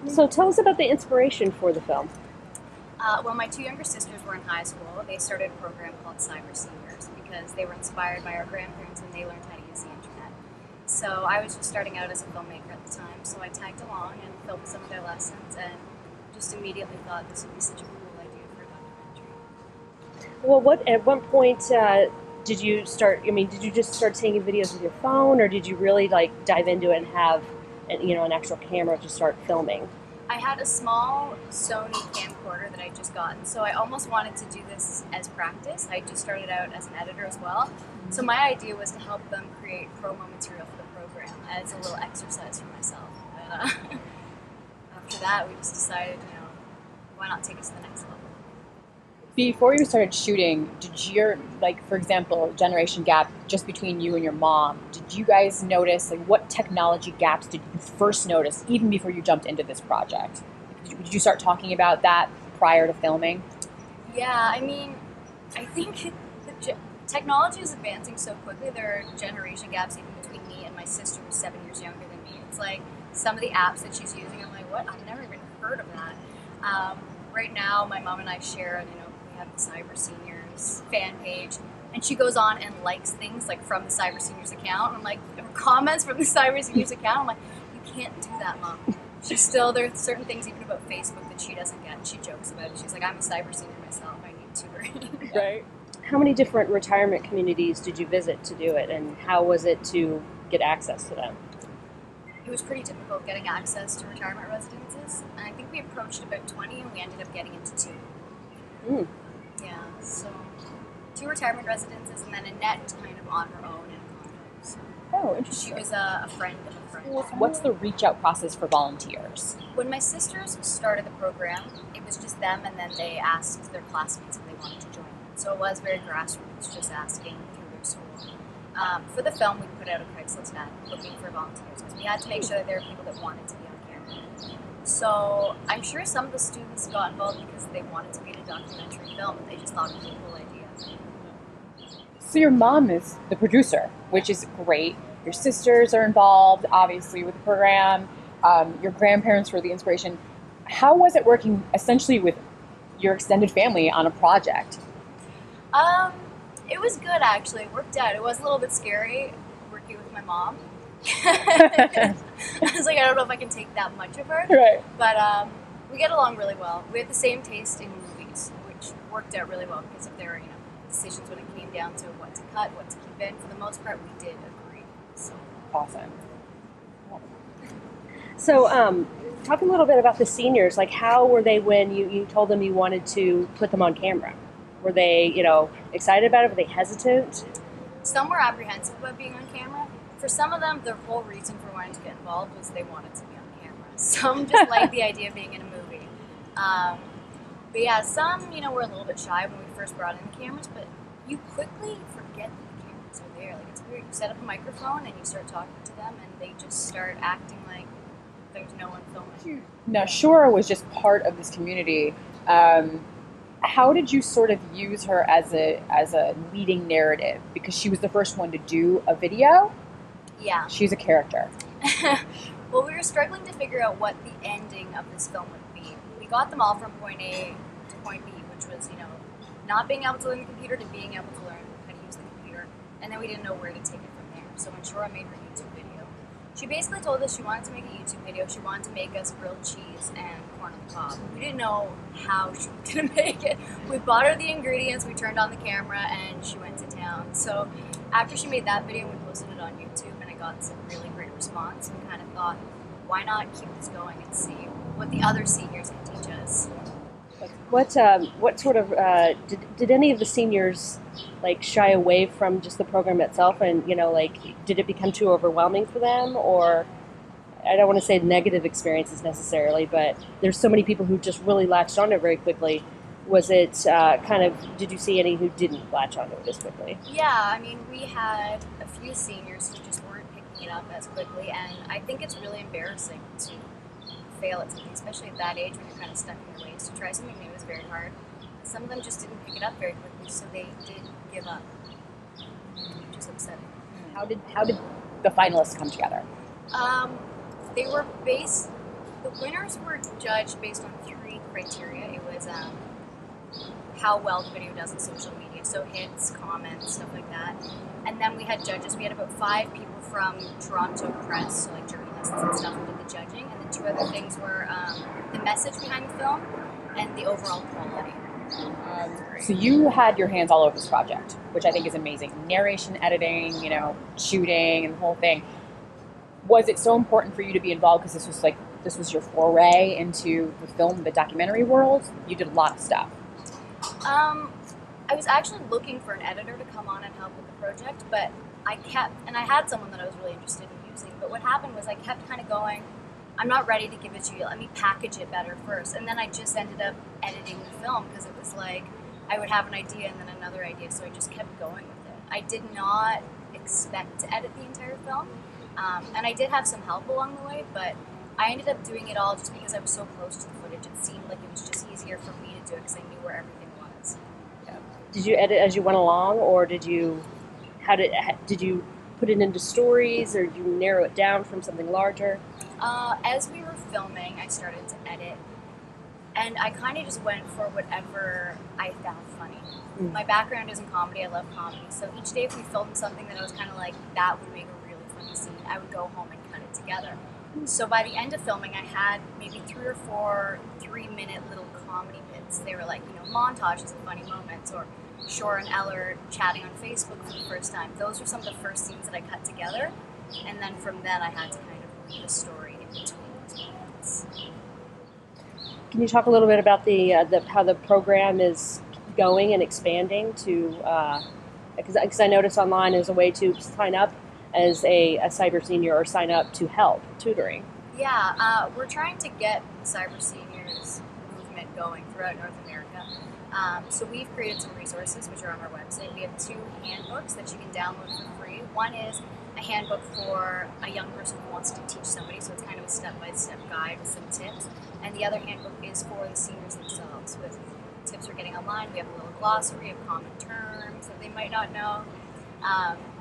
So tell us about the inspiration for the film. Well, my two younger sisters were in high school. They started a program called Cyber Seniors because they were inspired by our grandparents when they learned how to use the internet. So I was just starting out as a filmmaker at the time, so I tagged along and filmed some of their lessons and just immediately thought this would be such a cool idea for a documentary. Well, what at what point did you start? I mean, did you just start taking videos with your phone, or did you really like dive into it and have, an actual camera to start filming? I had a small Sony camcorder that I just gotten, so I almost wanted to do this as practice. I just started out as an editor as well. So my idea was to help them create promo material for the program as a little exercise for myself. But after that, we just decided, why not take us to the next level? Before you started shooting, did your, like, for example, generation gap just between you and your mom, did you guys notice, like, what technology gaps did you first notice even before you jumped into this project? Did you start talking about that prior to filming? Yeah, I mean, I think technology is advancing so quickly. There are generation gaps even between me and my sister, who's 7 years younger than me. It's like some of the apps that she's using, I'm like, what? I've never even heard of that. Right now, my mom and I share, we have the Cyber Seniors fan page, and she goes on and likes things like from the Cyber Seniors account. I'm like, or comments from the Cyber Seniors account. I'm like, you can't do that, Mom. There are certain things even about Facebook that she doesn't get. She jokes about it. She's like, I'm a cyber senior myself. I need tutoring. Right. How many different retirement communities did you visit to do it, and how was it to get access to them? It was pretty difficult getting access to retirement residences. And I think we approached about 20 and we ended up getting into 2. Mm. Yeah, so 2 retirement residences and then Annette kind of on her own in a condo. So Oh, she interesting. was a friend of a friend. What's the reach out process for volunteers? When my sisters started the program, it was just them and then they asked their classmates if they wanted to join. So it was very grassroots, just asking through their school. For the film, we put out a Craigslist ad looking for volunteers because we had to make sure that there were people that wanted to be on camera. So I'm sure some of the students got involved because they wanted to be in a documentary film and they just thought it was a cool idea. So your mom is the producer, which is great. Your sisters are involved, obviously, with the program. Your grandparents were the inspiration. How was it working essentially with your extended family on a project? It was good actually. It worked out. It was a little bit scary working with my mom. I was like, I don't know if I can take that much of her. Right. But we get along really well. We had the same taste in movies, which worked out really well because of their, decisions when it came down to what to cut, what to keep in. For the most part, we did agree. So Awesome. So, talk a little bit about the seniors. Like, how were they when you told them you wanted to put them on camera? Were they, excited about it? Were they hesitant? some were apprehensive about being on camera. For some of them, their whole reason for wanting to get involved was they wanted to be on camera. Some just liked the idea of being in a movie. But yeah, some, were a little bit shy when we first brought in the cameras, but you quickly forget that the cameras are there. Like, it's weird. You set up a microphone and you start talking to them and they just start acting like there's no one filming. Now, Shura was just part of this community. How did you sort of use her as a leading narrative? Because she was the first one to do a video. Yeah. She's a character. Well, we were struggling to figure out what the ending of this film would be. We got them all from point A to point B, which was, not being able to learn the computer to being able to learn how to use the computer. And then we didn't know where to take it from there. So when Shura made her YouTube video, she basically told us she wanted to make a YouTube video. She wanted to make us grilled cheese and corn on the cob. We didn't know how she was going to make it. We bought her the ingredients, we turned on the camera, and she went to town. So after she made that video, we posted it on YouTube, and I got some really great response. We kind of thought, why not keep this going and see what the other seniors can teach us? What sort of did any of the seniors shy away from just the program itself, and did it become too overwhelming for them, or I don't want to say negative experiences necessarily, but there's so many people who just really latched on it very quickly. Was it did you see any who didn't latch onto it as quickly? Yeah, I mean, we had a few seniors who just weren't picking it up as quickly, and I think it's really embarrassing to fail at something, especially at that age when you're kind of stuck in your ways. To try something new is very hard. Some of them just didn't pick it up very quickly, so they did give up, which is upsetting. How did the finalists come together? They were the winners were judged based on 3 criteria. It was how well the video does on social media, so hits, comments, stuff like that. And then we had judges. We had about 5 people from Toronto press, so like journalists and stuff, who did the judging. And the 2 other things were the message behind the film and the overall quality. So you had your hands all over this project, which I think is amazing. Narration, editing, shooting, and the whole thing. Was it so important for you to be involved because this was your foray into the film, the documentary world? You did a lot of stuff. I was actually looking for an editor to come on and help with the project, but I had someone that I was really interested in using, but what happened was I kept kind of going, I'm not ready to give it to you, let me package it better first. And then I just ended up editing the film because it was like, I would have an idea and then another idea, so I just kept going with it. I did not expect to edit the entire film, and I did have some help along the way, but I ended up doing it all just because I was so close to the footage. It seemed like it was just easier for me to do it because I knew where everything was. Yeah. Did you edit as you went along, or did you put it into stories, or did you narrow it down from something larger? As we were filming, I started to edit, and I kind of just went for whatever I found funny. My background is in comedy. I love comedy, so each day if we filmed something that I was kind of like, that would make a really funny scene, I would go home and cut it together. So by the end of filming, I had maybe 3 or 4 3-minute little comedy bits. They were like, montages of funny moments, or Shura and Eller chatting on Facebook for the first time. Those were some of the first scenes that I cut together, and then from then I had to kind of weave a story in between those moments. Can you talk a little bit about how the program is going and expanding to? Because I noticed online there's a way to sign up as a cyber senior or sign up to help tutoring. Yeah, we're trying to get the cyber seniors movement going throughout North America. So we've created some resources which are on our website. We have 2 handbooks that you can download for free. One is a handbook for a young person who wants to teach somebody, so it's kind of a step-by-step guide with some tips. And the other handbook is for the seniors themselves, with tips for getting online. We have a little glossary of common terms that they might not know.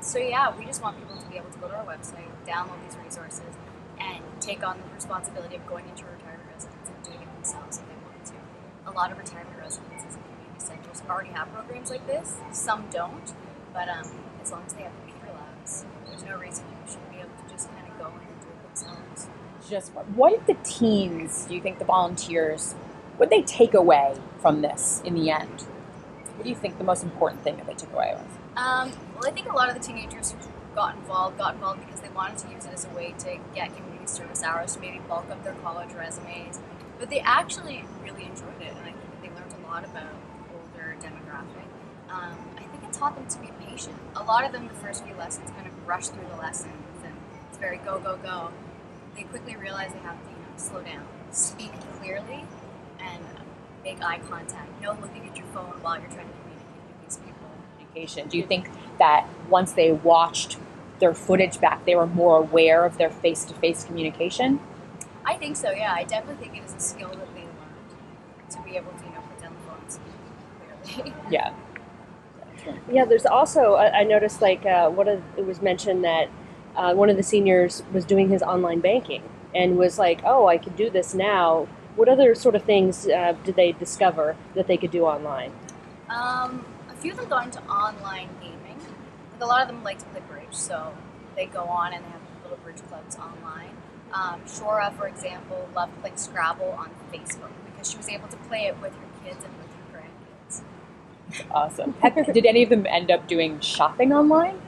So yeah, we just want people to be able to go to our website, download these resources, and take on the responsibility of going into a retirement residence and doing it themselves if they want to. A lot of retirement residences and community centers already have programs like this. Some don't, but as long as they have computer labs, there's no reason you shouldn't be able to just kind of go in and do it themselves. What did the teens, do you think the volunteers, what did they take away from this in the end? What do you think the most important thing that they took away was? Well, I think a lot of the teenagers who got involved because they wanted to use it as a way to get community service hours, to maybe bulk up their college resumes. But they actually really enjoyed it, and I think that they learned a lot about the older demographic. I think it taught them to be patient. A lot of them, the first few lessons, kind of rush through the lessons, and it's very go, go, go. They quickly realize they have to slow down, speak clearly, and make eye contact. No looking at your phone while you're trying to communicate with these people. Do you think that once they watched their footage back, they were more aware of their face-to-face communication? I think so, yeah. I definitely think it is a skill that they learned to be able to, put down the phone and speak clearly. Yeah. Yeah, there's also, I noticed it was mentioned that one of the seniors was doing his online banking and was like, oh, I could do this now. What other sort of things did they discover that they could do online? A few of them got into online gaming. Like a lot of them like to play bridge, so they go on and they have little bridge clubs online. Shura, for example, loved playing Scrabble on Facebook because she was able to play it with her kids and with her grandkids. Awesome. Did any of them end up doing shopping online?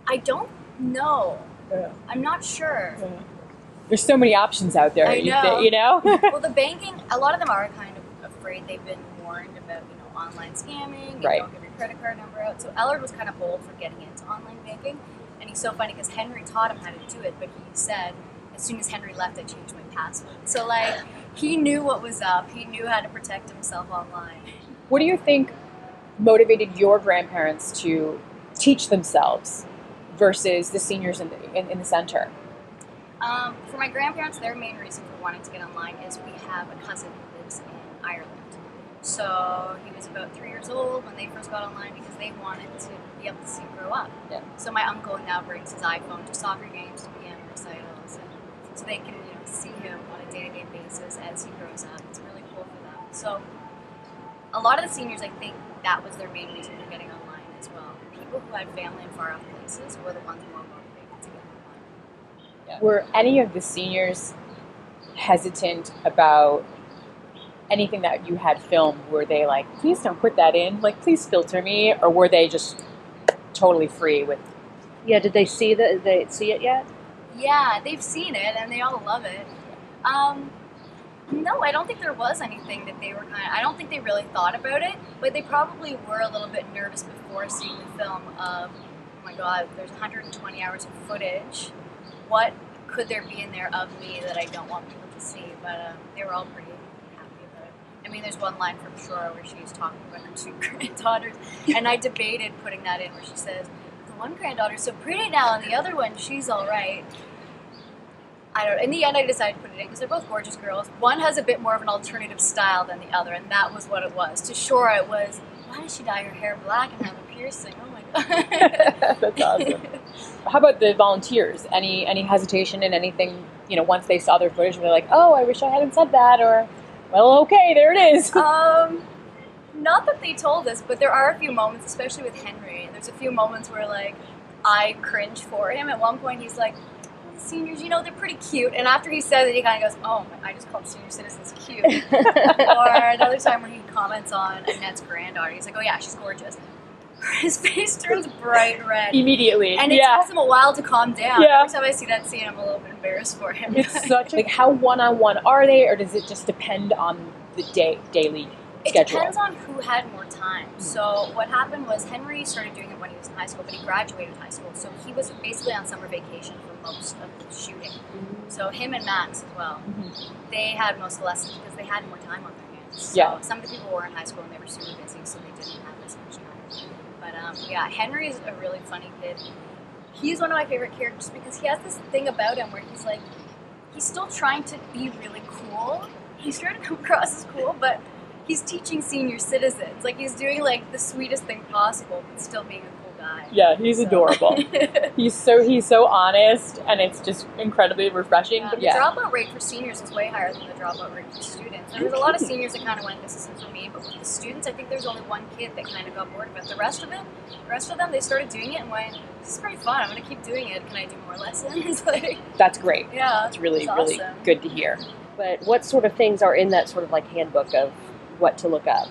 I don't know. Yeah. I'm not sure. Yeah. There's so many options out there. I know. You know? Well, the banking, a lot of them are kind of afraid. They've been warned about, online scamming. Right. Don't give your credit card number out. So Ellard was kind of bold for getting into online banking. And he's so funny because Henry taught him how to do it, but he said, as soon as Henry left, I changed my password. So, he knew what was up. He knew how to protect himself online. What do you think motivated your grandparents to teach themselves versus the seniors in the center? For my grandparents, their main reason for wanting to get online is we have a cousin who lives in Ireland. So he was about 3 years old when they first got online because they wanted to be able to see him grow up. Yeah. So my uncle now brings his iPhone to soccer games, to piano recitals, and so they can to see him on a day-to-day basis as he grows up. It's really cool for them. So a lot of the seniors, I think that was their main reason for getting online as well. People who had family in far off places were the ones more motivated to get online. Yeah. Were any of the seniors hesitant about anything that you had filmed? Were they like, please don't put that in, like please filter me, or were they just totally free with? Yeah, did they see it yet? Yeah, they've seen it and they all love it. No, I don't think there was anything that they were I don't think they really thought about it, but they probably were a little bit nervous before seeing the film of, oh my god, there's 120 hours of footage. What could there be in there of me that I don't want people to see? But they were all pretty happy about it. I mean, there's one line from Shura where she's talking about her 2 granddaughters, and I debated putting that in where she says, the one granddaughter's so pretty now, and the other one, she's all right. In the end, I decided to put it in because they're both gorgeous girls. One has a bit more of an alternative style than the other, and that was what it was. To Shura, it was, why did she dye her hair black and have a piercing? Oh my god. That's awesome. How about the volunteers? Any hesitation in anything, once they saw their footage, they're like, oh, I wish I hadn't said that, or, well, okay, there it is. Not that they told us, but there are a few moments, especially with Henry, there's a few moments where, like, I cringe for him. At one point, he's like, seniors, they're pretty cute. And after he said it, he kind of goes, oh, I just called senior citizens cute. Or another time where he comments on Annette's granddaughter. He's like, oh yeah, she's gorgeous. His face turns bright red. Immediately. And it takes him a while to calm down. Yeah. Every time I see that scene, I'm a little bit embarrassed for him. It's such like, how one-on-one are they, or does it just depend on the daily schedule? It depends on who had more time. So what happened was Henry started doing it when he was in high school, but he graduated high school. So he was basically on summer vacation for most of the shooting. So him and Max as well, they had most of the lessons because they had more time on their hands. So some of the people were in high school and they were super busy, so they didn't have as much time. But Henry is a really funny kid. He's one of my favorite characters because he has this thing about him where he's like, he's still trying to be really cool. He's trying to come across as cool, but he's teaching senior citizens. Like, he's doing, like, the sweetest thing possible, but still being a cool guy. Yeah, he's adorable. He's so honest, and it's just incredibly refreshing. The dropout rate for seniors is way higher than the dropout rate for students. And there's a lot of seniors that kind of went, this isn't for me, but with the students, I think there's only one kid that kind of got bored of it. The rest of them, they started doing it and went, this is pretty fun, I'm going to keep doing it. Can I do more lessons? That's great. Yeah. It's really, awesome. really good to hear. But what sort of things are in that sort of like handbook of what to look up?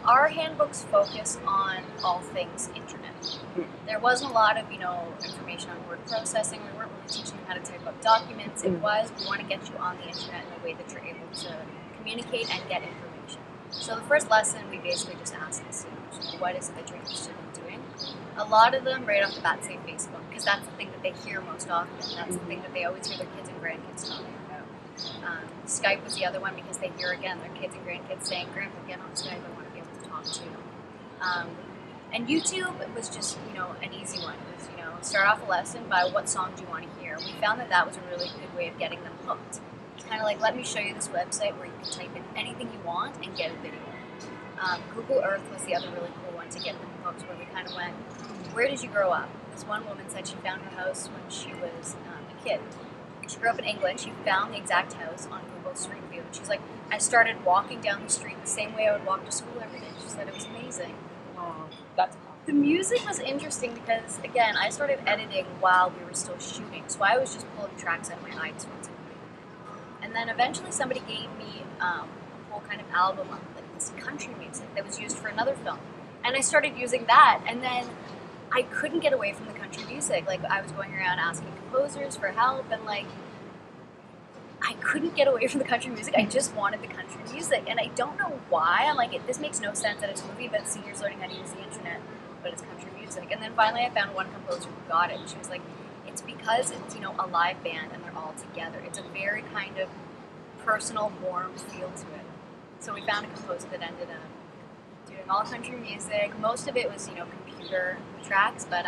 Our handbooks focus on all things internet. There wasn't a lot of, information on word processing. We weren't really teaching them how to type up documents. It was, we want to get you on the internet in a way that you're able to communicate and get information. So the first lesson, we basically just asked the students, what is it that you're interested in doing? A lot of them, right off the bat, say Facebook, because that's the thing that they hear most often. That's the thing that they always hear their kids and grandkids talking about. Skype was the other one because they hear, again, their kids and grandkids saying, Grandpa, get on Skype, I want to be able to talk to you. And YouTube was just, an easy one. It was, start off a lesson by what song do you want to hear. We found that was a really good way of getting them hooked. It's kind of like, let me show you this website where you can type in anything you want and get a video. Google Earth was the other really cool one to get them hooked, where we kind of went, where did you grow up? This one woman said she found her house when she was a kid. She grew up in England. She found the exact house on Google Street View. And she's like, I started walking down the street the same way I would walk to school every day. She said it was amazing. Wow, that's awesome. The music was interesting because, again, I started editing while we were still shooting. So I was just pulling tracks out of my iTunes. And then eventually somebody gave me a whole kind of album of like this country music that was used for another film. And I started using that. And then I couldn't get away from the country music. Like, I was going around asking composers for help, and like, I couldn't get away from the country music. I just wanted the country music, and I don't know why. I'm like, this makes no sense that it's a movie about seniors learning how to use the internet, but it's country music. And then finally I found one composer who got it, and she was like, it's because it's, a live band and they're all together. It's a very kind of personal, warm feel to it. So we found a composer that ended up doing all country music. Most of it was, computer tracks, but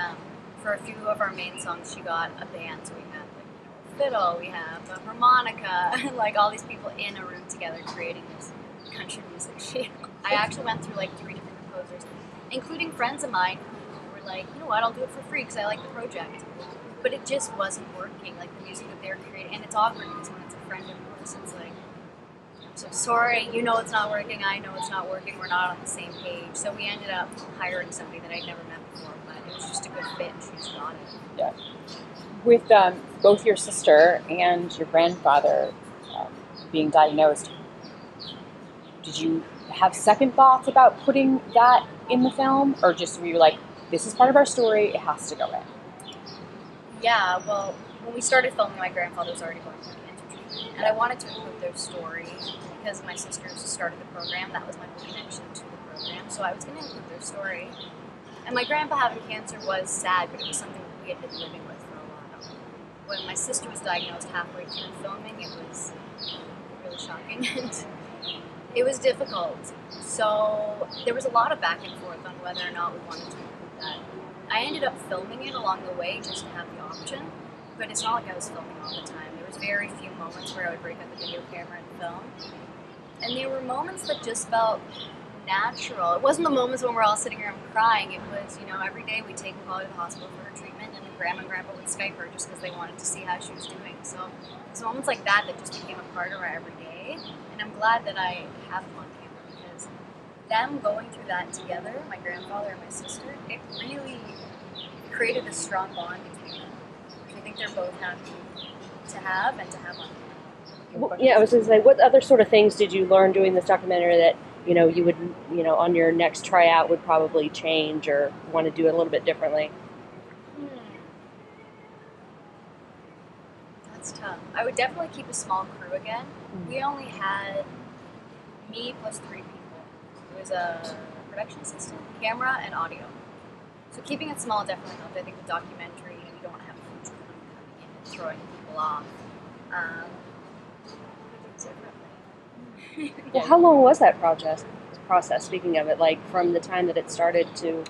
for a few of our main songs, she got a band. So we had like a fiddle, we have a harmonica, and like all these people in a room together creating this country music show. I actually went through like 3 different composers, including friends of mine who were like, you know what, I'll do it for free because I like the project. But but it just wasn't working. Like the music that they were creating, and it's awkward because when it's a friend of yours, it's like, I'm so sorry, you know it's not working, I know it's not working, we're not on the same page. So we ended up hiring somebody that I'd never met before, but it was just a good fit, and she just got it. Yeah. With both your sister and your grandfather being diagnosed, did you have second thoughts about putting that in the film, or just were you like, this is part of our story, it has to go in? Yeah, well, when we started filming, my grandfather was already going through cancer treatment, and I wanted to include their story because my sisters started the program. That was my whole connection to the program, so I was going to include their story. And my grandpa having cancer was sad, but it was something we had been living with for a while. When my sister was diagnosed halfway through filming, it was really shocking. It was difficult. So there was a lot of back and forth on whether or not we wanted to include that. I ended up filming it along the way just to have the option, but it's not like I was filming all the time. There was very few moments where I would break out the video camera and film. And there were moments that just felt natural. It wasn't the moments when we're all sitting around crying. It was, every day we'd take Polly to the hospital for her treatment, and then Grandma and Grandpa would Skype her just because they wanted to see how she was doing. So it's moments like that that just became a part of our everyday. And I'm glad that I have them on camera because them going through that together, my grandfather and my sister, it really created a strong bond between them, which I think they're both happy to have and to have on camera. Well, yeah, I was going to say, what other sort of things did you learn doing this documentary that you would on your next tryout would probably change or want to do it a little bit differently? That's tough. I would definitely keep a small crew again. We only had me plus 3 people. It was a production assistant, camera, and audio. So keeping it small definitely helped. I think the documentary, you don't want to have a huge crew coming in and throwing people off. Well, how long was that process, speaking of it, like from the time that it started to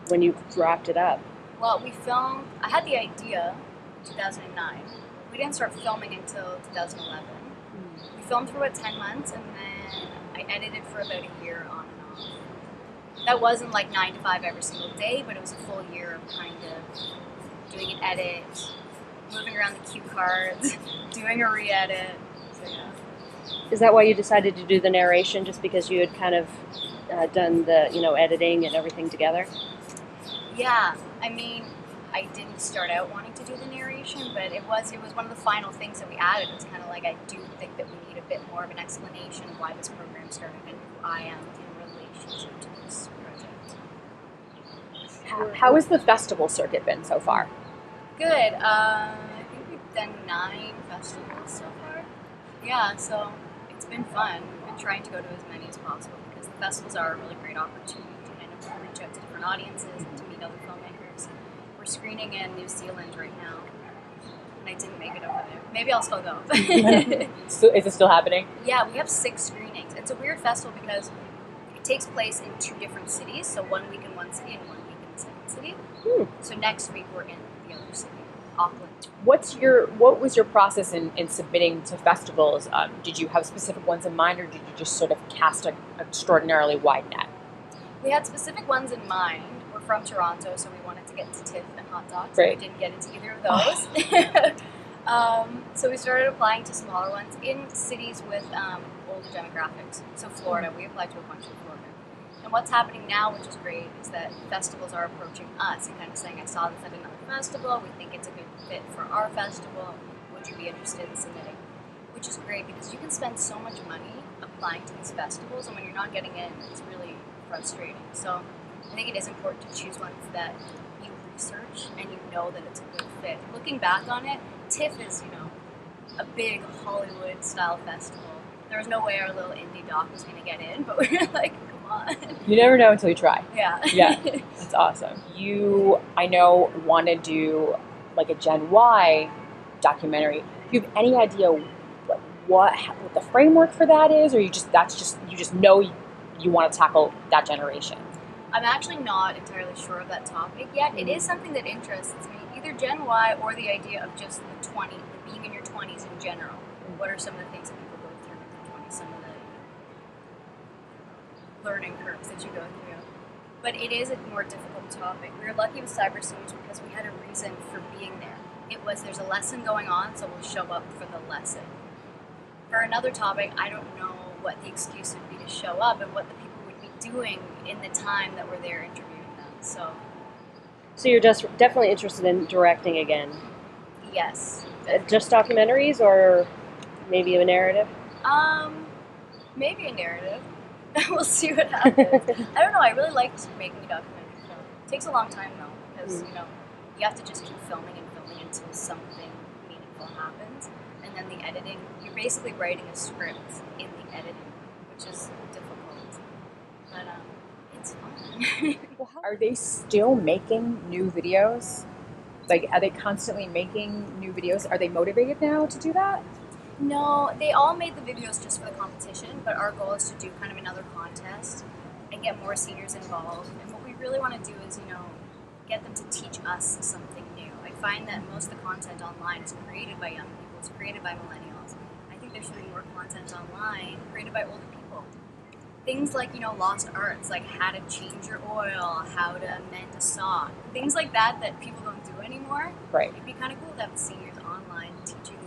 when you wrapped it up? Well, we filmed, I had the idea in 2009. We didn't start filming until 2011. We filmed for about 10 months, and then I edited for about a year on and off. That wasn't like 9 to 5 every single day, but it was a full year of kind of doing an edit, moving around the cue cards, doing a re-edit. So yeah. Is that why you decided to do the narration, just because you had kind of done the editing and everything together? Yeah, I mean, I didn't start out wanting to do the narration, but it was one of the final things that we added. It was kind of like, I do think that we need a bit more of an explanation of why this program started and who I am in relationship to this project. How has the festival circuit been so far? Good. I think we've done 9 festivals so far. Yeah, so it's been fun. We've been trying to go to as many as possible because the festivals are a really great opportunity to kind of reach out to different audiences and to meet other filmmakers. We're screening in New Zealand right now, and I didn't make it over there. Maybe I'll still go. So is it still happening? Yeah, we have 6 screenings. It's a weird festival because it takes place in 2 different cities. So 1 week in one city and 1 week in the second city. So next week we're in the other city, Auckland. What was your process in submitting to festivals? Did you have specific ones in mind, or did you just sort of cast an extraordinarily wide net? We had specific ones in mind. We're from Toronto, so we wanted to get into TIFF and hot dogs. Right. We didn't get into either of those. So we started applying to smaller ones in cities with older demographics. So Florida, we applied to a bunch in Florida. And what's happening now, which is great, is that festivals are approaching us and kind of saying, I saw this at another festival, we think it's a good fit for our festival, would you be interested in submitting? Which is great because you can spend so much money applying to these festivals, and when you're not getting in, it's really frustrating. So I think it is important to choose ones that you research and you know that it's a good fit. Looking back on it, TIFF is, a big Hollywood style festival. There was no way our little indie doc was going to get in, but we were like, come on. You never know until you try. Yeah. Yeah, that's awesome. You, I know, want to do like a Gen Y documentary. Do you have any idea what the framework for that is, or you just know you want to tackle that generation? I'm actually not entirely sure of that topic yet. It is something that interests me, either Gen Y or the idea of just being in your 20s in general. What are some of the things that people go through in their 20s, some of the learning curves that you go through. But it is a more difficult topic. We were lucky with cyber ensues because we had a reason for being there. it was there's a lesson going on, so we'll show up for the lesson. For another topic, I don't know what the excuse would be to show up and what the people would be doing in the time that we're there interviewing them. So you're just definitely interested in directing again. Yes. Just documentaries or maybe a narrative? Maybe a narrative. We'll see what happens. I don't know. I really liked making a documentary film. It takes a long time though, because you have to just keep filming and filming until something meaningful happens, and then the editing. You're basically writing a script in the editing, which is difficult, but it's fun. Are they still making new videos? Like, are they constantly making new videos? Are they motivated now to do that? No, they all made the videos just for the competition, but our goal is to do kind of another contest and get more seniors involved. And what we really want to do is, get them to teach us something new. I find that most of the content online is created by young people, it's created by millennials. I think there should be more content online created by older people. Things like, lost arts, like how to change your oil, how to mend a sock, things like that that people don't do anymore. Right. It'd be kind of cool to have the seniors online teaching